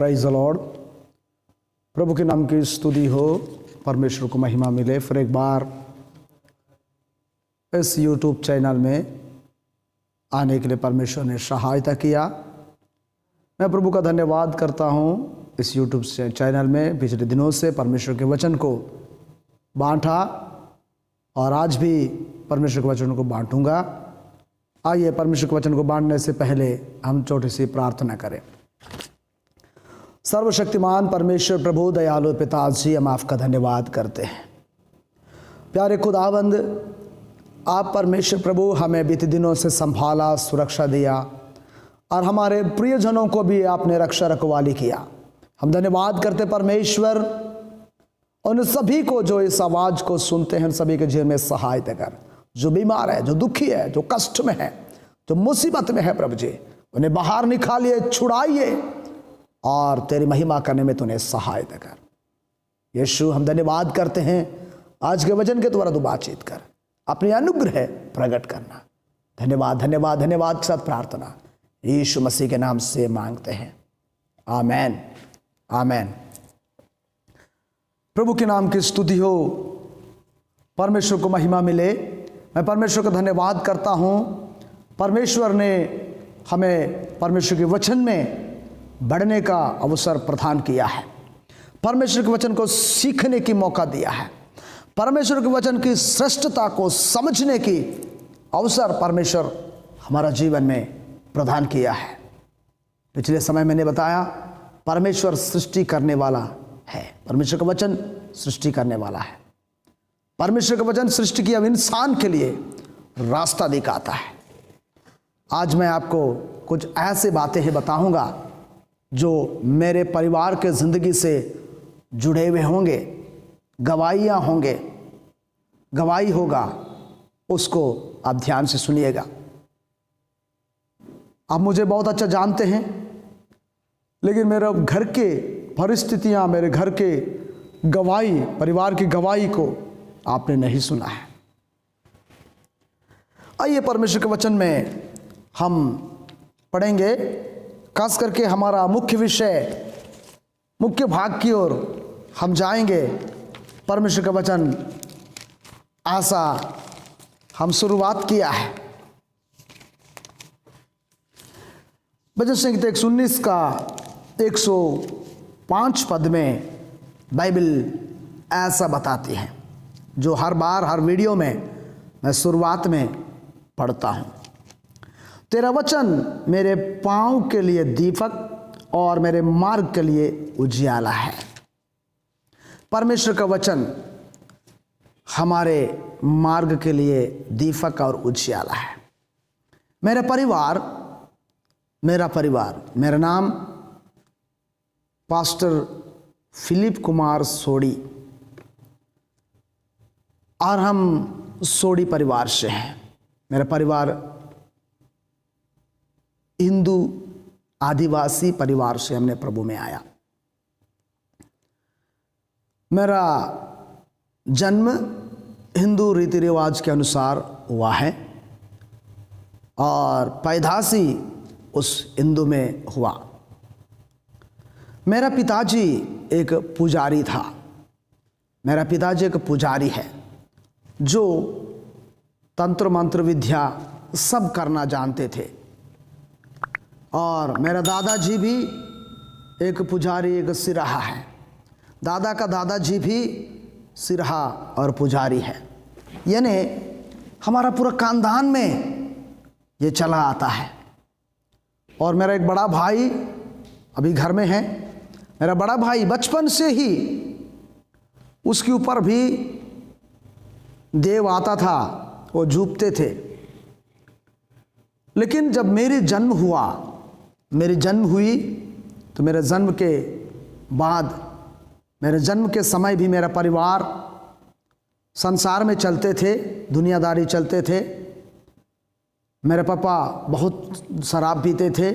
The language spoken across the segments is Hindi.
Prize the Lord. प्रभु के नाम की स्तुति हो, परमेश्वर को महिमा मिले। फिर एक बार इस यूट्यूब चैनल में आने के लिए परमेश्वर ने सहायता किया। मैं प्रभु का धन्यवाद करता हूँ। इस यूट्यूब चैनल में पिछले दिनों से परमेश्वर के वचन को बांटा और आज भी परमेश्वर के वचन को बांटूंगा। आइए परमेश्वर के वचन को बांटने से पहले हम छोटी सी प्रार्थना करें। सर्वशक्तिमान परमेश्वर प्रभु दयालु पिता जी, हम आपका धन्यवाद करते हैं। प्यारे खुदावंद, आप परमेश्वर प्रभु हमें बीते दिनों से संभाला, सुरक्षा दिया और हमारे प्रियजनों को भी आपने रक्षा रखवाली किया। हम धन्यवाद करते परमेश्वर, उन सभी को जो इस आवाज़ को सुनते हैं, सभी के जीवन में सहायता कर। जो बीमार है, जो दुखी है, जो कष्ट में है, जो मुसीबत में है, प्रभु जी उन्हें बाहर निकालिए, छुड़ाइए और तेरी महिमा करने में तूने सहायता कर। यीशु, हम धन्यवाद करते हैं, आज के वचन के द्वारा तू बातचीत कर, अपनी अनुग्रह प्रकट करना। धन्यवाद धन्यवाद धन्यवाद के साथ प्रार्थना यीशु मसीह के नाम से मांगते हैं, आमेन आमेन। प्रभु के नाम की स्तुति हो, परमेश्वर को महिमा मिले। मैं परमेश्वर का धन्यवाद करता हूँ। परमेश्वर ने हमें परमेश्वर के वचन में बढ़ने का अवसर प्रदान किया है। परमेश्वर के वचन को सीखने की मौका दिया है। परमेश्वर के वचन की श्रेष्ठता को समझने की अवसर परमेश्वर हमारा जीवन में प्रदान किया है। पिछले समय मैंने बताया, परमेश्वर सृष्टि करने वाला है। परमेश्वर का वचन सृष्टि करने वाला है। परमेश्वर का वचन सृष्टि किए इंसान के लिए रास्ता दिखाता है। आज मैं आपको कुछ ऐसे बातें बताऊंगा जो मेरे परिवार के ज़िंदगी से जुड़े हुए होंगे। गवाहियाँ होंगे, गवाही होगा, उसको आप ध्यान से सुनिएगा। आप मुझे बहुत अच्छा जानते हैं, लेकिन मेरे घर के परिस्थितियाँ, मेरे घर के गवाही, परिवार की गवाही को आपने नहीं सुना है। आइए परमेश्वर के वचन में हम पढ़ेंगे। खास करके हमारा मुख्य विषय, मुख्य भाग की ओर हम जाएंगे। परमेश्वर का वचन आशा हम शुरुआत किया है। भजन संहिता 119 का 105 पद में बाइबल ऐसा बताती है, जो हर बार हर वीडियो में मैं शुरुआत में पढ़ता हूँ। तेरा वचन मेरे पाँव के लिए दीपक और मेरे मार्ग के लिए उजियाला है। परमेश्वर का वचन हमारे मार्ग के लिए दीपक और उजियाला है। मेरा परिवार, मेरा नाम पास्टर फिलिप कुमार सोडी और हम सोडी परिवार से हैं। मेरा परिवार हिंदू आदिवासी परिवार से हमने प्रभु में आया। मेरा जन्म हिंदू रीति रिवाज के अनुसार हुआ है और पैदाशी उस हिंदू में हुआ। मेरा पिताजी एक पुजारी था। मेरा पिताजी एक पुजारी है जो तंत्र मंत्र विद्या सब करना जानते थे। और मेरा दादाजी भी एक पुजारी, एक सिरहा है। दादा का दादाजी भी सिरहा और पुजारी है। यानी हमारा पूरा खानदान में ये चला आता है। और मेरा एक बड़ा भाई अभी घर में है। मेरा बड़ा भाई बचपन से ही उसके ऊपर भी देव आता था, वो झूपते थे। लेकिन जब मेरी जन्म हुई तो मेरे जन्म के बाद, मेरे जन्म के समय भी मेरा परिवार संसार में चलते थे, दुनियादारी चलते थे। मेरे पापा बहुत शराब पीते थे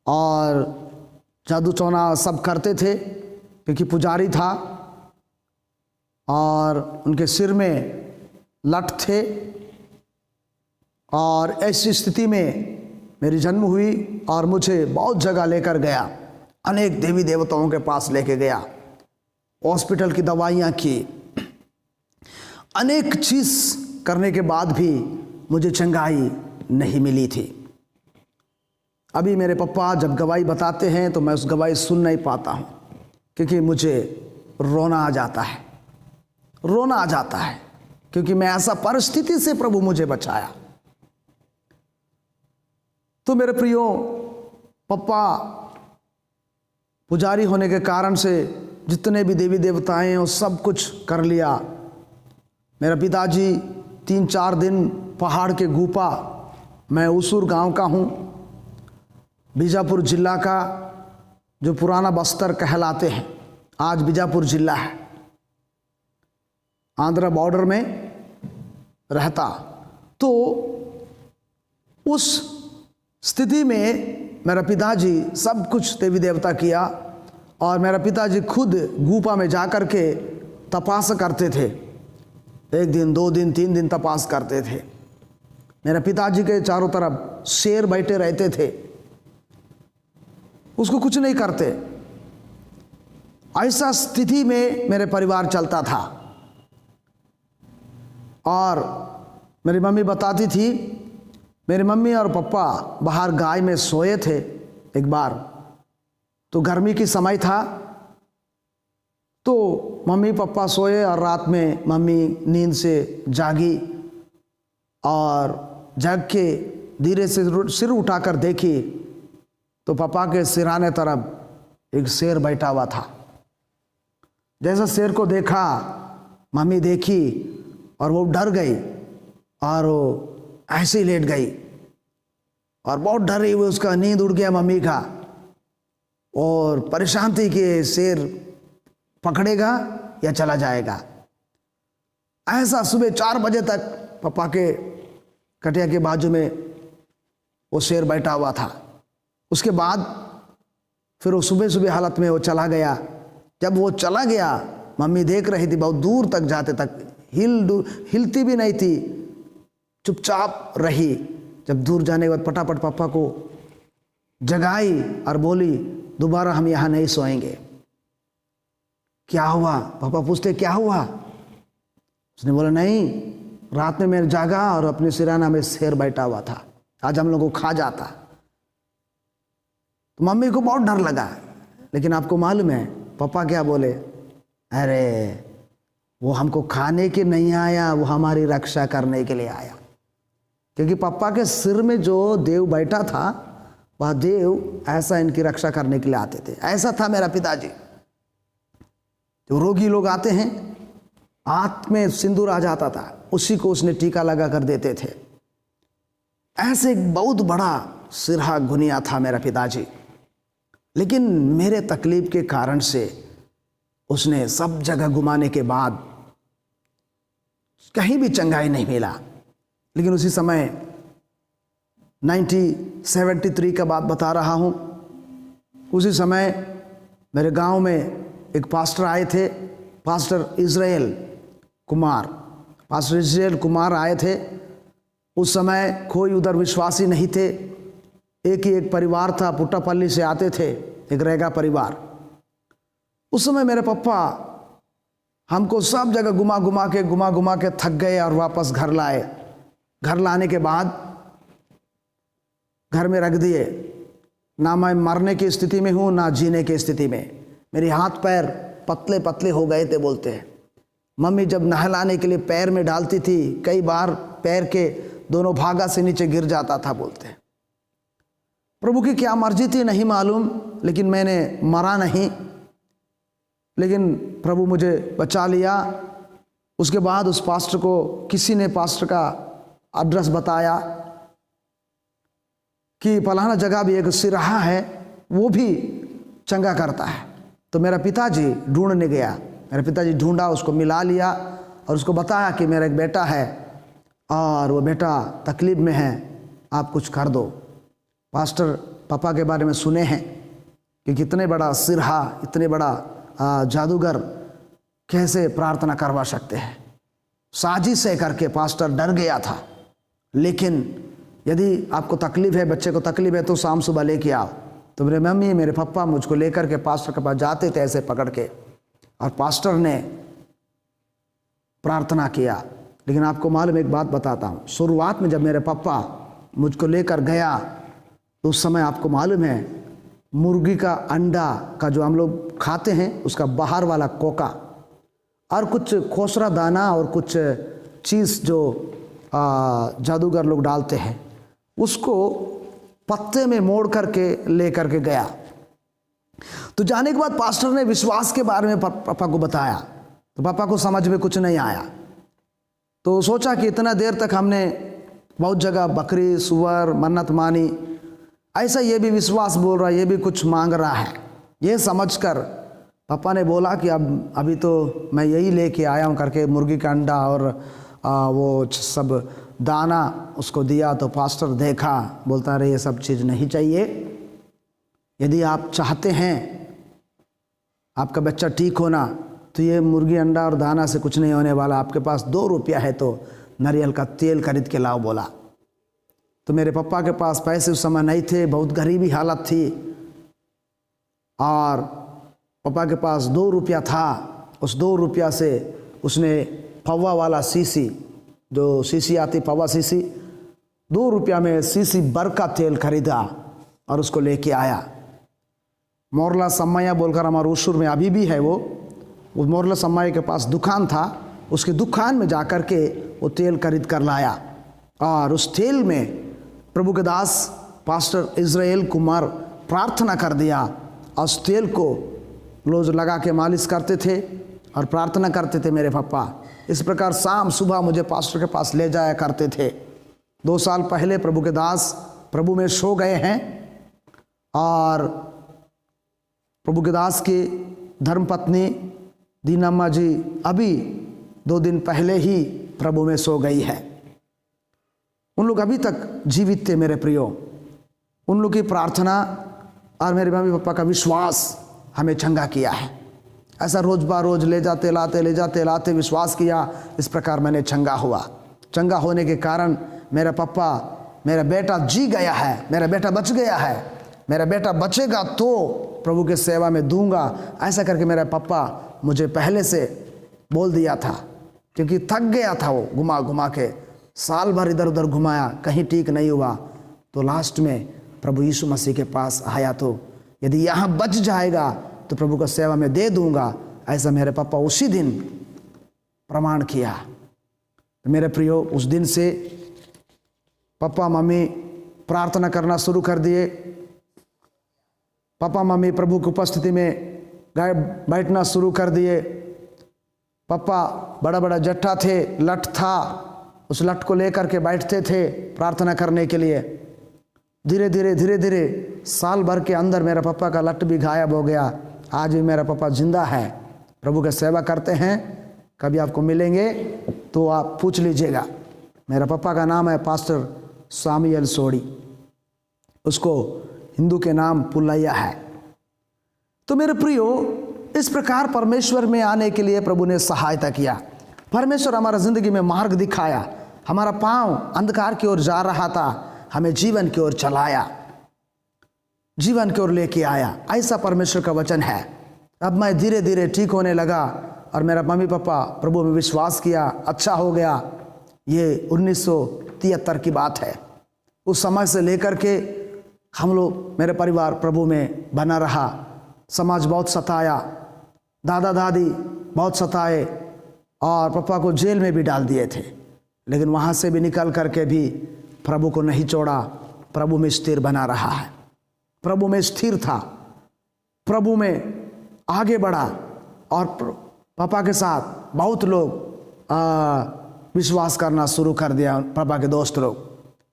और जादू टोना सब करते थे, क्योंकि पुजारी था और उनके सिर में लठ थे। और ऐसी स्थिति में मेरी जन्म हुई और मुझे बहुत जगह लेकर गया। अनेक देवी देवताओं के पास लेके गया, हॉस्पिटल की दवाइयाँ की, अनेक चीज़ करने के बाद भी मुझे चंगाई नहीं मिली थी। अभी मेरे पापा जब गवाही बताते हैं तो मैं उस गवाही सुन नहीं पाता हूँ, क्योंकि मुझे रोना आ जाता है, रोना आ जाता है, क्योंकि मैं ऐसा परिस्थिति से प्रभु मुझे बचाया। तो मेरे प्रियो, पापा पुजारी होने के कारण से जितने भी देवी देवताएं वो सब कुछ कर लिया। मेरा पिताजी 3-4 दिन पहाड़ के गुफा, मैं उसूर गांव का हूँ, बीजापुर जिला का, जो पुराना बस्तर कहलाते हैं, आज बीजापुर जिला है, आंध्र बॉर्डर में रहता। तो उस स्थिति में मेरा पिताजी सब कुछ देवी देवता किया, और मेरा पिताजी खुद गुफा में जाकर के तपास करते थे। 1 दिन 2 दिन 3 दिन तपास करते थे। मेरे पिताजी के चारों तरफ शेर बैठे रहते थे, उसको कुछ नहीं करते। ऐसा स्थिति में मेरे परिवार चलता था। और मेरी मम्मी बताती थी, मेरी मम्मी और पापा बाहर गाय में सोए थे एक बार, तो गर्मी की समय था, तो मम्मी पापा सोए और रात में मम्मी नींद से जागी और जाग के धीरे से सिर उठाकर देखी तो पापा के सिराने तरफ एक शेर बैठा हुआ था। जैसा शेर को देखा, मम्मी देखी और वो डर गई और वो ऐसे ही लेट गई और बहुत डरी हुई, उसका नींद उड़ गया मम्मी का, और परेशान थी कि शेर पकड़ेगा या चला जाएगा। ऐसा सुबह 4 बजे तक पापा के कटिया के बाजू में वो शेर बैठा हुआ था। उसके बाद फिर वो सुबह सुबह हालत में वो चला गया। जब वो चला गया, मम्मी देख रही थी, बहुत दूर तक जाते तक हिलती भी नहीं थी, चुपचाप रही। जब दूर जाने के बाद फटाफट पापा को जगाई और बोली, दोबारा हम यहाँ नहीं सोएंगे। क्या हुआ? पापा पूछते क्या हुआ? उसने बोला, नहीं, रात में मैं जागा और अपने सिराना में शेर बैठा हुआ था, आज हम लोग को खा जाता। तो मम्मी को बहुत डर लगा। लेकिन आपको मालूम है पापा क्या बोले? अरे वो हमको खाने के नहीं आया, वो हमारी रक्षा करने के लिए आया। क्योंकि पापा के सिर में जो देव बैठा था, वह देव ऐसा इनकी रक्षा करने के लिए आते थे। ऐसा था मेरा पिताजी। जो रोगी लोग आते हैं, हाथ में सिंदूर आ जाता था, उसी को उसने टीका लगा कर देते थे। ऐसे एक बहुत बड़ा सिरहा गुनिया था मेरा पिताजी। लेकिन मेरे तकलीफ के कारण से उसने सब जगह घुमाने के बाद कहीं भी चंगाई नहीं मिला। लेकिन उसी समय 1973 का बात बता रहा हूँ, उसी समय मेरे गांव में एक पास्टर आए थे, पास्टर इज़राइल कुमार आए थे। उस समय कोई उधर विश्वासी नहीं थे, एक ही एक परिवार था, पुट्टापल्ली से आते थे, एक रेगा परिवार। उस समय मेरे पापा हमको सब जगह घुमा घुमा के थक गए और वापस घर लाए। घर लाने के बाद घर में रख दिए। ना मैं मरने की स्थिति में हूँ, ना जीने की स्थिति में। मेरे हाथ पैर पतले पतले हो गए थे बोलते हैं। मम्मी जब नहलाने के लिए पैर में डालती थी, कई बार पैर के दोनों भागा से नीचे गिर जाता था बोलते हैं। प्रभु की क्या मर्जी थी नहीं मालूम, लेकिन मैंने मरा नहीं, लेकिन प्रभु मुझे बचा लिया। उसके बाद उस पास्टर को किसी ने पास्टर का एड्रेस बताया कि फलाना जगह भी एक सिरहा है, वो भी चंगा करता है। तो मेरा पिताजी ढूंढने गया। मेरा पिताजी ढूंढा, उसको मिला लिया और उसको बताया कि मेरा एक बेटा है और वो बेटा तकलीफ में है, आप कुछ कर दो। पास्टर पापा के बारे में सुने हैं कि कितने बड़ा सिरहा, इतने बड़ा जादूगर कैसे प्रार्थना करवा सकते हैं। साजिश से करके पास्टर डर गया था। लेकिन यदि आपको तकलीफ है, बच्चे को तकलीफ है, तो शाम सुबह लेके आओ। तो मेरे मम्मी मेरे पापा मुझको लेकर के पास्टर के पास जाते थे ऐसे पकड़ के, और पास्टर ने प्रार्थना किया। लेकिन आपको मालूम, एक बात बताता हूँ, शुरुआत में जब मेरे पापा मुझको लेकर गया तो उस समय आपको मालूम है मुर्गी का अंडा का जो हम लोग खाते हैं उसका बाहर वाला कोका और कुछ खोसरा दाना और कुछ चीज़ जो जादूगर लोग डालते हैं उसको पत्ते में मोड़ करके ले करके गया। तो जाने के बाद पास्टर ने विश्वास के बारे में पापा को बताया, तो पापा को समझ में कुछ नहीं आया। तो सोचा कि इतना देर तक हमने बहुत जगह बकरी सुअर मन्नत मानी, ऐसा ये भी विश्वास बोल रहा है, ये भी कुछ मांग रहा है। ये समझकर पापा ने बोला कि अब अभी तो मैं यही लेके आया हूँ करके मुर्गी का अंडा और वो सब दाना उसको दिया। तो पास्टर देखा, बोलता रहे ये सब चीज़ नहीं चाहिए, यदि आप चाहते हैं आपका बच्चा ठीक होना तो ये मुर्गी अंडा और दाना से कुछ नहीं होने वाला, आपके पास 2 रुपया है तो नारियल का तेल खरीद के लाओ बोला। तो मेरे पापा के पास पैसे उस समय नहीं थे, बहुत गरीबी हालत थी, और पापा के पास 2 रुपया था। उस 2 रुपया से उसने पवा वाला सीसी, जो सीसी आती पवा सीसी, 2 रुपया में सीसी भर का तेल खरीदा और उसको लेके आया। मोरला सम्मैया बोलकर हमारे उसूर में अभी भी है वो मोरला सम्मैया के पास दुकान था, उसके दुकान में जाकर के वो तेल खरीद कर लाया। और उस तेल में प्रभु के दास पास्टर इज़राइल कुमार प्रार्थना कर दिया, और उस तेल को रोज लगा के मालिश करते थे और प्रार्थना करते थे मेरे पापा। इस प्रकार शाम सुबह मुझे पास्टर के पास ले जाया करते थे। 2 साल पहले प्रभु के दास प्रभु में सो गए हैं, और प्रभु के दास की धर्मपत्नी दीनम्मा जी अभी 2 दिन पहले ही प्रभु में सो गई है। उन लोग अभी तक जीवित थे मेरे प्रियो। उन लोग की प्रार्थना और मेरे मम्मी पापा का विश्वास हमें चंगा किया है। ऐसा रोज बार रोज ले जाते लाते विश्वास किया, इस प्रकार मैंने चंगा हुआ। चंगा होने के कारण मेरा पापा, मेरा बेटा जी गया है, मेरा बेटा बच गया है, मेरा बेटा बचेगा तो प्रभु के सेवा में दूंगा, ऐसा करके मेरा पापा मुझे पहले से बोल दिया था। क्योंकि थक गया था वो घुमा घुमा के, साल भर इधर उधर घुमाया, कहीं ठीक नहीं हुआ। तो लास्ट में प्रभु यीशु मसीह के पास आया, तो यदि यहाँ बच जाएगा तो प्रभु का सेवा में दे दूंगा, ऐसा मेरे पापा उसी दिन प्रमाण किया। तो मेरे प्रियो, उस दिन से पापा मम्मी प्रार्थना करना शुरू कर दिए। पापा मम्मी प्रभु की उपस्थिति में बैठना शुरू कर दिए। पापा बड़ा बड़ा जट्टा थे, लठ था, उस लठ को लेकर के बैठते थे प्रार्थना करने के लिए। धीरे धीरे साल भर के अंदर मेरा पापा का लठ भी गायब हो गया। आज भी मेरा पापा जिंदा है, प्रभु की सेवा करते हैं। कभी आपको मिलेंगे तो आप पूछ लीजिएगा। मेरा पापा का नाम है पास्टर सामुएल सोडी, उसको हिंदू के नाम पुल्लैया है। तो मेरे प्रियो, इस प्रकार परमेश्वर में आने के लिए प्रभु ने सहायता किया। परमेश्वर हमारा जिंदगी में मार्ग दिखाया। हमारा पांव अंधकार की ओर जा रहा था, हमें जीवन की ओर चलाया, जीवन की ओर लेके आया। ऐसा परमेश्वर का वचन है। अब मैं धीरे धीरे ठीक होने लगा और मेरा मम्मी पापा प्रभु में विश्वास किया, अच्छा हो गया। ये 1973 की बात है। उस समय से लेकर के हम लोग, मेरे परिवार प्रभु में बना रहा। समाज बहुत सताया, दादा दादी बहुत सताए और पापा को जेल में भी डाल दिए थे। लेकिन वहाँ से भी निकल करके भी प्रभु को नहीं छोड़ा, प्रभु में स्थिर बना रहा है। प्रभु में स्थिर था, प्रभु में आगे बढ़ा। और पापा के साथ बहुत लोग विश्वास करना शुरू कर दिया। पापा के दोस्त लोग,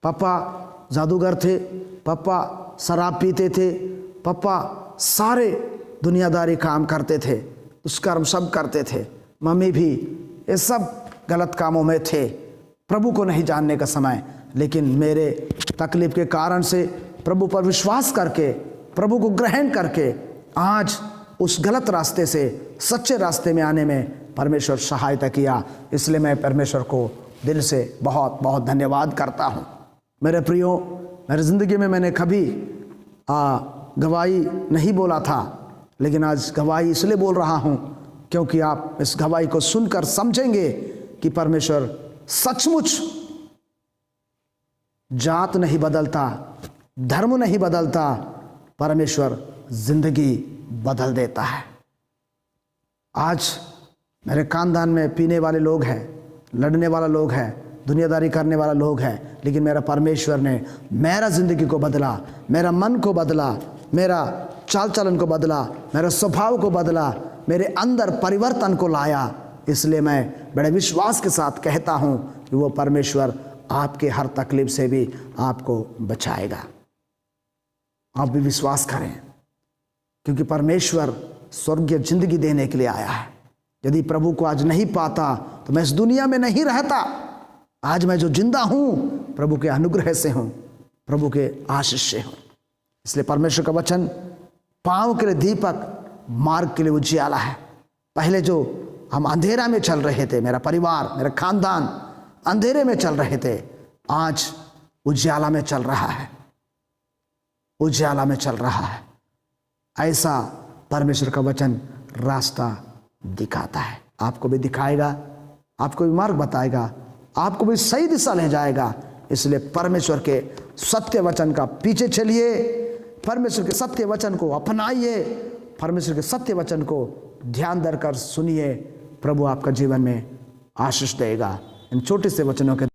पापा जादूगर थे, पापा शराब पीते थे, पापा सारे दुनियादारी काम करते थे, दुष्कर्म सब करते थे। मम्मी भी ये सब गलत कामों में थे, प्रभु को नहीं जानने का समय। लेकिन मेरे तकलीफ के कारण से प्रभु पर विश्वास करके, प्रभु को ग्रहण करके आज उस गलत रास्ते से सच्चे रास्ते में आने में परमेश्वर सहायता किया। इसलिए मैं परमेश्वर को दिल से बहुत बहुत धन्यवाद करता हूँ। मेरे प्रियो, मेरी ज़िंदगी में मैंने कभी गवाही नहीं बोला था, लेकिन आज गवाही इसलिए बोल रहा हूँ क्योंकि आप इस गवाही को सुनकर समझेंगे कि परमेश्वर सचमुच जात नहीं बदलता, धर्म नहीं बदलता, परमेश्वर जिंदगी बदल देता है। आज मेरे खानदान में पीने वाले लोग हैं, लड़ने वाला लोग हैं, दुनियादारी करने वाला लोग हैं, लेकिन मेरा परमेश्वर ने मेरा ज़िंदगी को बदला, मेरा मन को बदला, मेरा चाल चलन को बदला, मेरे स्वभाव को बदला, मेरे अंदर परिवर्तन को लाया। इसलिए मैं बड़े विश्वास के साथ कहता हूँ कि वो परमेश्वर आपके हर तकलीफ से भी आपको बचाएगा। आप भी विश्वास करें, क्योंकि परमेश्वर स्वर्गीय जिंदगी देने के लिए आया है। यदि प्रभु को आज नहीं पाता तो मैं इस दुनिया में नहीं रहता। आज मैं जो जिंदा हूँ प्रभु के अनुग्रह से हूँ, प्रभु के आशीष से हूँ। इसलिए परमेश्वर का वचन पाँव के लिए दीपक, मार्ग के लिए उजियाला है। पहले जो हम अंधेरा में चल रहे थे, मेरा परिवार, मेरा खानदान अंधेरे में चल रहे थे, आज उजियाला में चल रहा है, उजियाला में चल रहा है। ऐसा परमेश्वर का वचन रास्ता दिखाता है। आपको भी दिखाएगा, आपको भी मार्ग बताएगा, आपको भी सही दिशा ले जाएगा। इसलिए परमेश्वर के सत्य वचन का पीछे चलिए, परमेश्वर के सत्य वचन को अपनाइए, परमेश्वर के सत्य वचन को ध्यान धरकर सुनिए। प्रभु आपका जीवन में आशीष देगा। इन छोटे से वचनों के